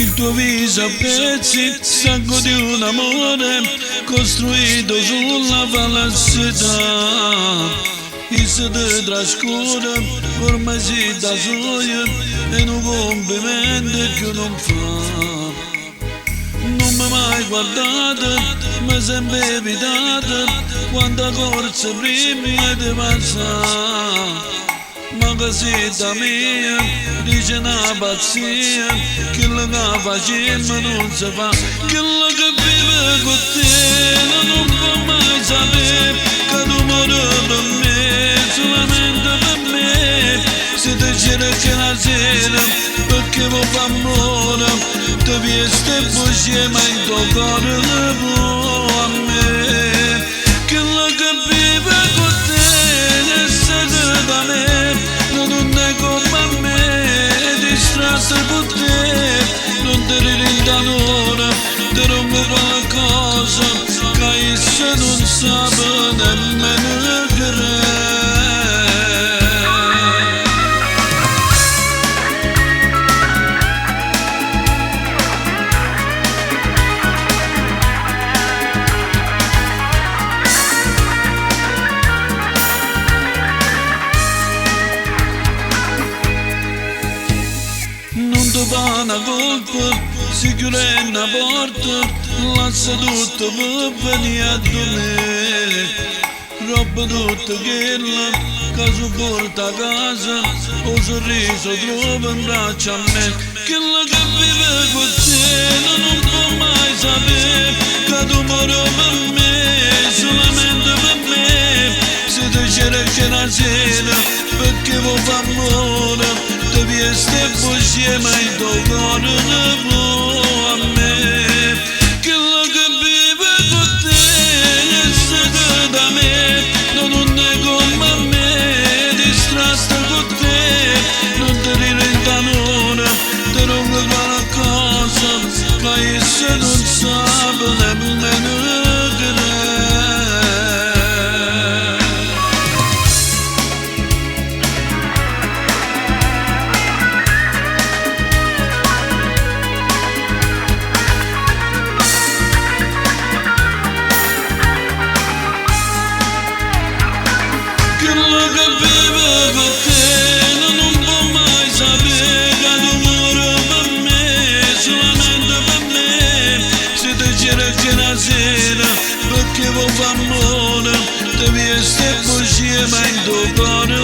Il tuo viso a pezzi, sacco di un amore costruito sulla falsità. E se ti trascura, ormai si da sogno e un complimento che non fa. Non mi hai mai guardato, mi sempre evitato, quanta corsa prima di passare. Ma così da mia, dice una pazzia, quello che facciamo non si fa. Quello che vive con te non può mai sapere che tu muori per me, solamente per me. Se ti cerchi la sera, perché vuoi far amore, ti vieste e voce, ma in tuo cuore ne può a me. Quello che vive con te, essere da me, non è come me, distratto con te, non ti rintanora, ti rompo qualcosa, che essa non sa nemmeno credere. Non ti fa una colpa, si chiude una porta, lascia tutto per venire a me. Roba tutta quella che supporta a casa, o sorriso trova in braccio a me. Quello che vive con te non può mai sapere che tu muori per me, solamente per me. Se ti cerchi la sera, perché vuoi far amore, ti vieste e voce, ma in tuo cuore ne può a me. Quello che vive con te, essere da me, non è come me, distratto con te, non ti rintanora, ti rompo qualcosa, che essa non sa nemmeno credere. Quello che vive con te non può mai sapere che tu muori per me, solamente per me. Se ti cerchi la sera, perché vuoi far amore, ti vieste e voce, ma in tuo cuore